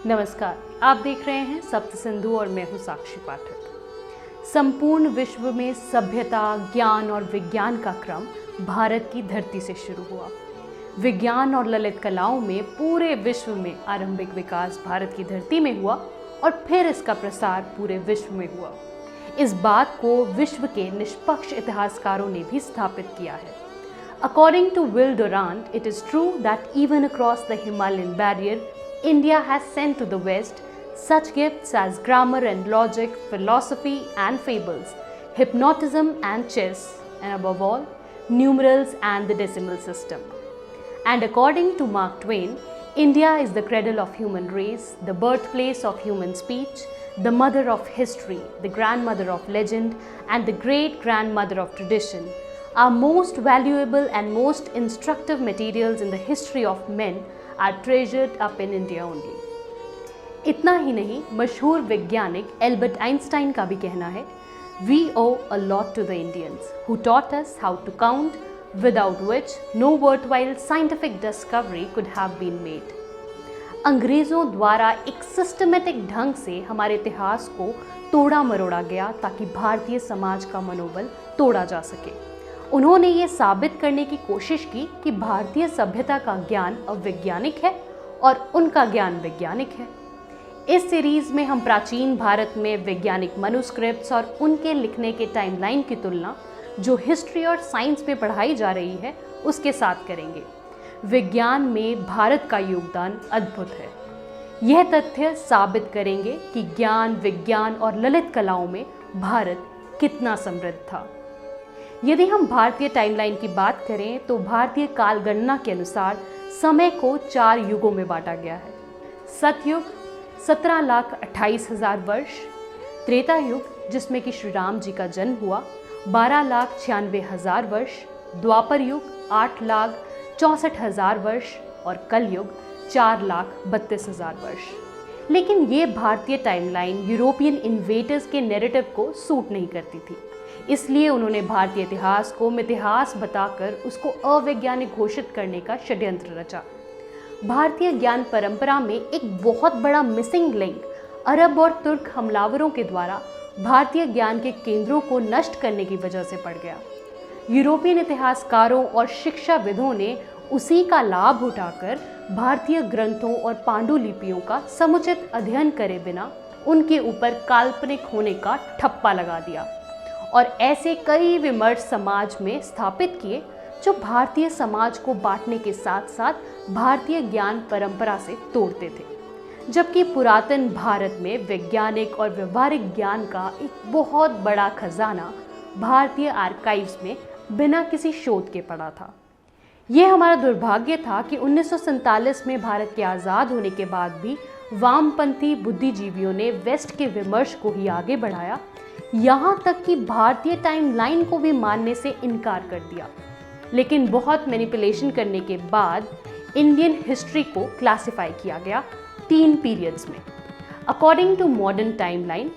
नमस्कार, आप देख रहे हैं सप्त सिंधु और मैं हूं साक्षी पाठक। संपूर्ण विश्व में सभ्यता, ज्ञान और विज्ञान का क्रम भारत की धरती से शुरू हुआ। विज्ञान और ललित कलाओं में पूरे विश्व में आरंभिक विकास भारत की धरती में हुआ और फिर इसका प्रसार पूरे विश्व में हुआ। इस बात को विश्व के निष्पक्ष इतिहासकारों ने भी स्थापित किया है। According to Will Durant, it is true that even across the Himalayan barrier, India has sent to the West such gifts as grammar and logic, philosophy and fables, hypnotism and chess, and above all, numerals and the decimal system. And according to Mark Twain, India is the cradle of human race, the birthplace of human speech, the mother of history, the grandmother of legend, and the great-grandmother of tradition. Our most valuable and most instructive materials in the history of men are treasured up in India only. इतना ही नहीं, मशहूर वैज्ञानिक Albert Einstein का भी कहना है, We owe a lot to the Indians who taught us how to count, without which no worthwhile scientific discovery could have been made. अंग्रेज़ों द्वारा एक सिस्टमेटिक ढंग से हमारे इतिहास को तोड़ा मरोड़ा गया ताकि भारतीय समाज का मनोबल तोड़ा जा सके। उन्होंने ये साबित करने की कोशिश की कि भारतीय सभ्यता का ज्ञान अवैज्ञानिक है और उनका ज्ञान वैज्ञानिक है। इस सीरीज में हम प्राचीन भारत में वैज्ञानिक मनुस्क्रिप्ट्स और उनके लिखने के टाइमलाइन की तुलना जो हिस्ट्री और साइंस में पढ़ाई जा रही है उसके साथ करेंगे। विज्ञान में भारत का योगदान अद्भुत है। यह तथ्य साबित करेंगे कि ज्ञान, विज्ञान और ललित कलाओं में भारत कितना समृद्ध था। यदि हम भारतीय टाइमलाइन की बात करें तो भारतीय काल गणना के अनुसार समय को 4 युगों में बांटा गया है। सतयुग 17,28,000 वर्ष, त्रेता युग जिसमें कि श्री राम जी का जन्म हुआ 12,96,000 वर्ष, द्वापर युग 8,64,000 वर्ष और कलयुग 4,32,000 वर्ष। लेकिन ये भारतीय टाइमलाइन यूरोपियन इन्वेटर्स के नैरेटिव को सूट नहीं करती थी, इसलिए उन्होंने भारतीय इतिहास को मिथिहास बताकर उसको अवैज्ञानिक घोषित करने का षड्यंत्र रचा। भारतीय ज्ञान परंपरा में एक बहुत बड़ा मिसिंग लिंक अरब और तुर्क हमलावरों के द्वारा भारतीय ज्ञान के केंद्रों को नष्ट करने की वजह से पड़ गया। यूरोपियन इतिहासकारों और शिक्षाविदों ने उसी का लाभ उठाकर भारतीय ग्रंथों और पांडुलिपियों का समुचित अध्ययन करे बिना उनके ऊपर काल्पनिक होने का ठप्पा लगा दिया और ऐसे कई विमर्श समाज में स्थापित किए जो भारतीय समाज को बांटने के साथ साथ भारतीय ज्ञान परंपरा से तोड़ते थे। जबकि पुरातन भारत में वैज्ञानिक और व्यवहारिक ज्ञान का एक बहुत बड़ा खजाना भारतीय आर्काइव्स में बिना किसी शोध के पड़ा था। यह हमारा दुर्भाग्य था कि 1947 में भारत के आज़ाद होने के बाद भी वामपंथी बुद्धिजीवियों ने वेस्ट के विमर्श को ही आगे बढ़ाया, यहाँ तक कि भारतीय टाइमलाइन को भी मानने से इनकार कर दिया। लेकिन बहुत मैनिपुलेशन करने के बाद इंडियन हिस्ट्री को क्लासिफाई किया गया 3 पीरियड्स में। According to modern timeline,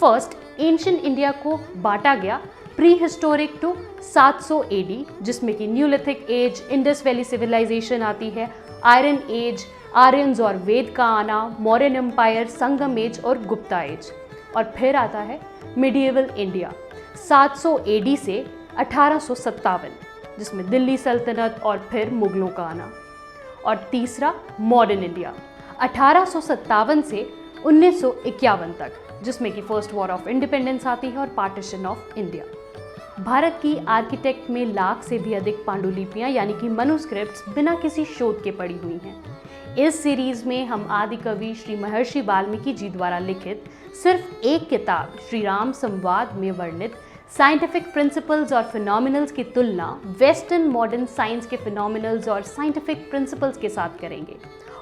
first ancient India को बांटा गया प्री हिस्टोरिक टू 700 AD, जिसमें कि neolithic age, Indus valley civilisation आती है, आयरन एज, आर्यन्स और वेद का आना, मौर्यन एम्पायर, संगम एज और गुप्ता एज, और फिर आता है मिडिएवल इंडिया 700 AD से 1857, जिसमें दिल्ली सल्तनत और फिर मुगलों का आना, और तीसरा मॉडर्न इंडिया 1857 से 1951 तक, जिसमें कि फर्स्ट वॉर ऑफ इंडिपेंडेंस आती है और पार्टीशन ऑफ इंडिया। भारत की आर्किटेक्ट में लाख से भी अधिक पांडुलिपियां यानी कि मनुस्क्रिप्ट्स बिना किसी शोध के पड़ी हुई हैं। इस सीरीज में हम आदि कवि श्री महर्षि वाल्मीकि जी द्वारा लिखित सिर्फ एक किताब श्री राम संवाद में वर्णित साइंटिफिक प्रिंसिपल्स और फिनोमिनल्स की तुलना वेस्टर्न मॉडर्न साइंस के फिनोमिनल्स और साइंटिफिक प्रिंसिपल्स के साथ करेंगे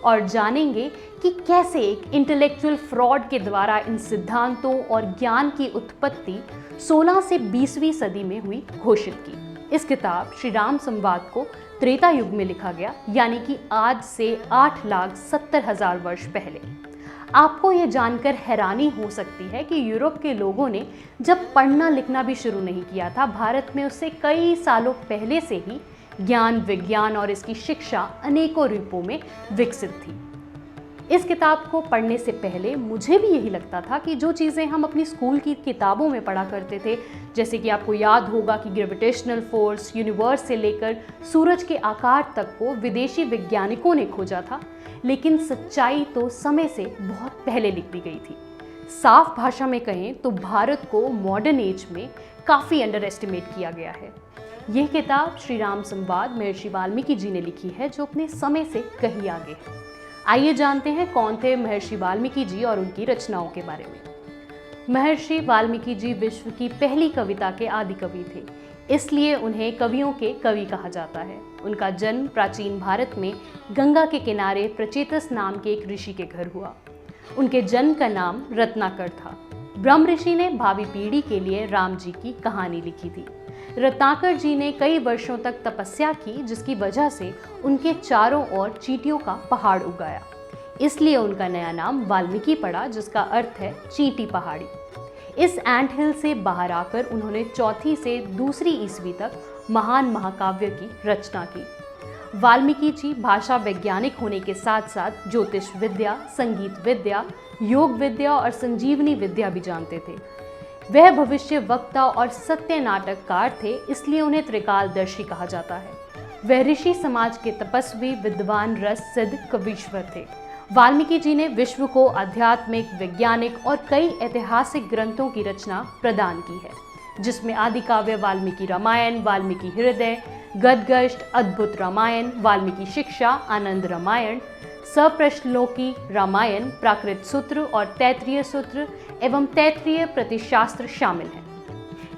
और जानेंगे कि कैसे एक इंटेलेक्चुअल फ्रॉड के द्वारा इन सिद्धांतों और ज्ञान की उत्पत्ति 16 से 20वीं सदी में हुई घोषित की। इस किताब श्री राम संवाद को त्रेता युग में लिखा गया, यानी कि आज से 8,70,000 वर्ष पहले। आपको यह जानकर हैरानी हो सकती है कि यूरोप के लोगों ने जब पढ़ना लिखना भी शुरू नहीं किया था, भारत में उससे कई सालों पहले से ही ज्ञान, विज्ञान और इसकी शिक्षा अनेकों रूपों में विकसित थी। इस किताब को पढ़ने से पहले मुझे भी यही लगता था कि जो चीज़ें हम अपनी स्कूल की किताबों में पढ़ा करते थे, जैसे कि आपको याद होगा कि ग्रेविटेशनल फोर्स, यूनिवर्स से लेकर सूरज के आकार तक को विदेशी वैज्ञानिकों ने खोजा था, लेकिन सच्चाई तो समय से बहुत पहले लिख दी गई थी। साफ भाषा में कहें तो भारत को मॉडर्न एज में काफ़ी अंडर एस्टिमेट किया गया है। यह किताब श्री राम संवाद महर्षि वाल्मीकि जी ने लिखी है, जो अपने समय से कहीं आगे है। आइए जानते हैं कौन थे महर्षि वाल्मीकि जी और उनकी रचनाओं के बारे में। महर्षि वाल्मीकि जी विश्व की पहली कविता के आदि कवि थे, इसलिए उन्हें कवियों के कवि कहा जाता है। उनका जन्म प्राचीन भारत में गंगा के किनारे प्रचेतस नाम के एक ऋषि के घर हुआ। उनके जन्म का नाम रत्नाकर था। ब्रह्म ऋषि ने भावी पीढ़ी के लिए राम जी की कहानी लिखी थी। रत्नाकर जी ने कई वर्षों तक तपस्या की, जिसकी वजह से उनके चारों ओर चींटियों का पहाड़ उगाया। इसलिए उनका नया नाम वाल्मीकि पड़ा, जिसका अर्थ है चींटी पहाड़ी। इस एंट हिल से बाहर आकर उन्होंने 4वीं से 2री ईस्वी तक महान महाकाव्य की रचना की। वाल्मीकि जी भाषा वैज्ञानिक होने के साथ साथ ज्योतिष विद्या, संगीत विद्या, योग विद्या और संजीवनी विद्या भी जानते थे। वह भविष्य वक्ता और सत्य नाटककार थे, इसलिए उन्हें त्रिकालदर्शी कहा जाता है। वह ऋषि समाज के तपस्वी, विद्वान, रस सिद्ध कवीश्वर थे। वाल्मीकि जी ने विश्व को आध्यात्मिक, वैज्ञानिक और कई ऐतिहासिक ग्रंथों की रचना प्रदान की है, जिसमें आदि काव्य वाल्मीकि रामायण, वाल्मीकि हृदय, गदगष्ट, अद्भुत रामायण, वाल्मीकि शिक्षा, आनंद रामायण, सप्रश्लोकी रामायण, प्राकृत सूत्र और तैत्रीय सूत्र एवं तैत्रीय प्रतिशास्त्र शामिल हैं।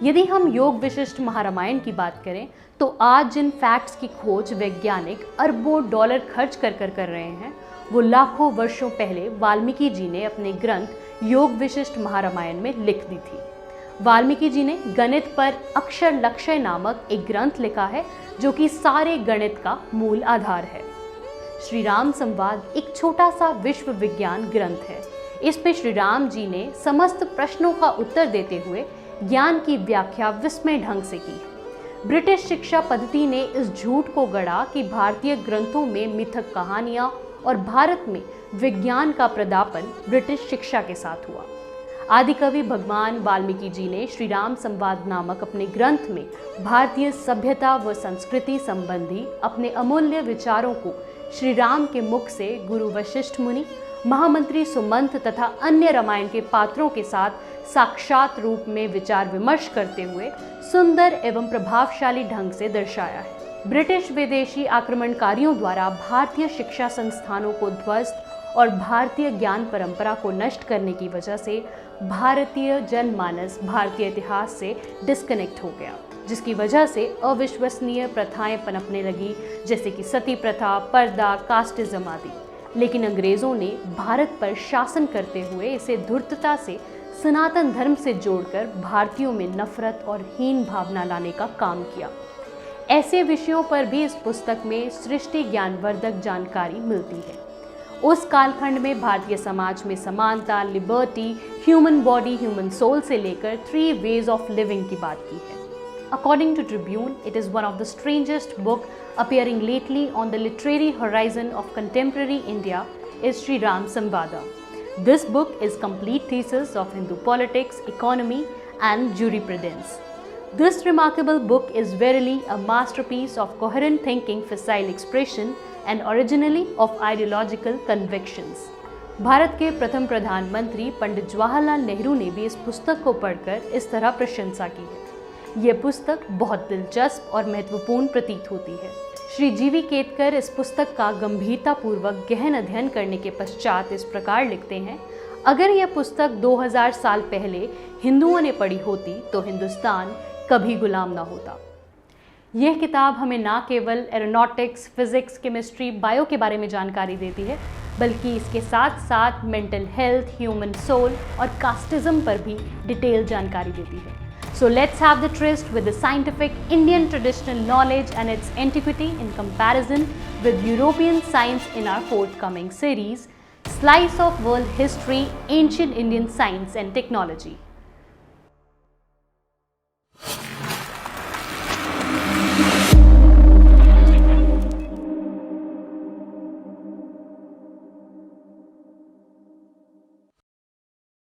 यदि हम योग विशिष्ट महारामायण की बात करें तो आज जिन फैक्ट्स की खोज वैज्ञानिक अरबों डॉलर खर्च कर रहे हैं, वो लाखों वर्षों पहले वाल्मीकि जी ने अपने ग्रंथ योग विशिष्ट महारामायण में लिख दी थी। वाल्मीकि जी ने गणित पर अक्षर लक्षय नामक एक ग्रंथ लिखा है, जो कि सारे गणित का मूल आधार है। श्री राम संवाद एक छोटा सा विश्व विज्ञान ग्रंथ है। इसमें श्री राम जी ने समस्त प्रश्नों का उत्तर देते हुए ज्ञान की व्याख्या विस्मय ढंग से की है। ब्रिटिश शिक्षा पद्धति ने इस झूठ को गढ़ा कि भारतीय ग्रंथों में मिथक कहानियां और भारत में विज्ञान का प्रदापन ब्रिटिश शिक्षा के साथ हुआ। आदिकवि भगवान वाल्मीकि जी ने श्री राम संवाद नामक अपने ग्रंथ में भारतीय सभ्यता व संस्कृति संबंधी अपने अमूल्य विचारों को श्री राम के मुख से गुरु वशिष्ठ मुनि, महामंत्री सुमंत तथा अन्य रामायण के पात्रों के साथ साक्षात रूप में विचार विमर्श करते हुए सुंदर एवं प्रभावशाली ढंग से दर्शाया है। ब्रिटिश विदेशी आक्रमणकारियों द्वारा भारतीय शिक्षा संस्थानों को ध्वस्त और भारतीय ज्ञान परंपरा को नष्ट करने की वजह से भारतीय जनमानस भारतीय इतिहास से डिस्कनेक्ट हो गया, जिसकी वजह से अविश्वसनीय प्रथाएं पनपने लगी, जैसे कि सती प्रथा, पर्दा, कास्टिज्म आदि। लेकिन अंग्रेज़ों ने भारत पर शासन करते हुए इसे धूर्तता से सनातन धर्म से जोड़कर भारतीयों में नफरत और हीन भावना लाने का काम किया। ऐसे विषयों पर भी इस पुस्तक में सृष्टि ज्ञानवर्धक जानकारी मिलती है। उस कालखंड में भारतीय समाज में समानता, liberty, human body, human soul से लेकर 3 वेज ऑफ लिविंग की बात की है। According to Tribune, it is one of the strangest book appearing lately on the literary horizon of contemporary India is Sri Ram Samvada. This book is complete thesis of Hindu politics, economy and jurisprudence. This remarkable book is verily a masterpiece of coherent thinking, facile expression and originally of ideological convictions. Bharat के प्रथम प्रधानमंत्री पंडित जवाहरलाल नेहरू ने भी इस पुस्तक को पढ़कर इस तरह प्रशंसा की है। यह पुस्तक बहुत दिलचस्प और महत्वपूर्ण प्रतीत होती है। श्री जीवी केतकर इस पुस्तक का गंभीरतापूर्वक गहन अध्ययन करने के पश्चात इस प्रकार लिखते हैं, अगर यह पुस्तक 2000 साल पहले हिंदुओं ने पढ़ी होती तो हिंदुस्तान कभी गुलाम ना होता। यह किताब हमें न केवल एरोनॉटिक्स, फिजिक्स, केमिस्ट्री, बायो के बारे में जानकारी देती है, बल्कि इसके साथ साथ मेंटल हेल्थ, ह्यूमन सोल और कास्टिज्म पर भी डिटेल जानकारी देती है। So let's have the tryst with the scientific Indian traditional knowledge and its antiquity in comparison with European science in our forthcoming series, Slice of World History, Ancient Indian Science and Technology.